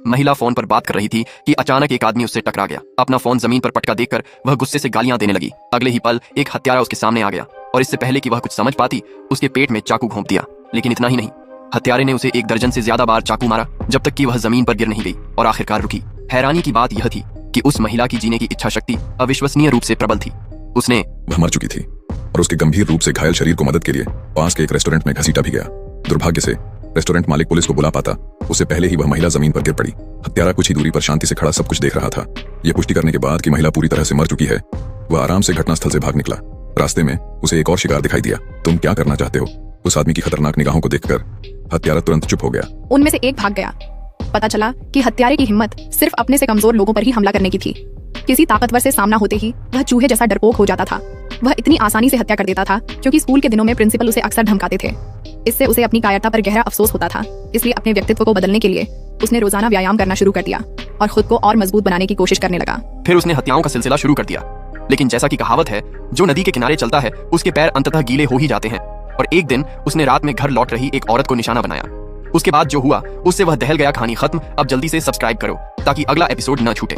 महिला फोन पर बात कर रही थी कि अचानक एक आदमी उससे टकरा गया। अपना फोन जमीन पर पटका देखकर वह गुस्से से गालियां देने लगी। अगले ही पल एक हत्यारा उसके सामने आ गया और इससे पहले कि वह कुछ समझ पाती उसके पेट में चाकू घोंप दिया। लेकिन इतना ही नहीं, हत्यारे ने उसे 1 दर्जन से ज्यादा बार चाकू मारा जब तक कि वह जमीन पर गिर नहीं गई और आखिरकार रुकी। हैरानी की बात यह थी कि उस महिला की जीने की इच्छा शक्ति अविश्वसनीय रूप से प्रबल थी। वह मर चुकी थी और उसके गंभीर रूप से घायल शरीर को मदद के लिए पास के एक रेस्टोरेंट में घसीटा भी गया। दुर्भाग्य से रेस्टोरेंट मालिक पुलिस को बुला पाता उससे पहले ही वह महिला जमीन पर गिर पड़ी। हत्यारा कुछ ही दूरी पर शांति से खड़ा सब कुछ देख रहा था। यह पुष्टि करने के बाद कि महिला पूरी तरह से मर चुकी है, वह आराम से घटनास्थल से भाग निकला। रास्ते में उसे एक और शिकार दिखाई दिया। तुम क्या करना चाहते हो? उस आदमी की खतरनाक निगाहों को देखकर हत्यारा तुरंत चुप हो गया। उनमें से एक भाग गया। पता चला कि हत्यारे की हिम्मत सिर्फ अपने से कमजोर लोगों पर ही हमला करने की थी। किसी ताकतवर से सामना होते ही वह चूहे जैसा डरपोक हो जाता था। वह इतनी आसानी से हत्या कर देता था क्योंकि स्कूल के दिनों में प्रिंसिपल उसे अक्सर धमकाते थे। इससे उसे अपनी कायरता पर गहरा अफसोस होता था। इसलिए अपने व्यक्तित्व को बदलने के लिए उसने रोजाना व्यायाम करना शुरू कर दिया और खुद को और मजबूत बनाने की कोशिश करने लगा। फिर उसने हत्याओं का सिलसिला शुरू कर दिया। लेकिन जैसा कि कहावत है, जो नदी के किनारे चलता है उसके पैर अंततः गीले हो ही जाते हैं। और एक दिन उसने रात में घर लौट रही एक औरत को निशाना बनाया। उसके बाद जो हुआ उससे वह दहल गया। कहानी खत्म। अब जल्दी से सब्सक्राइब करो ताकि अगला एपिसोड न छूटे।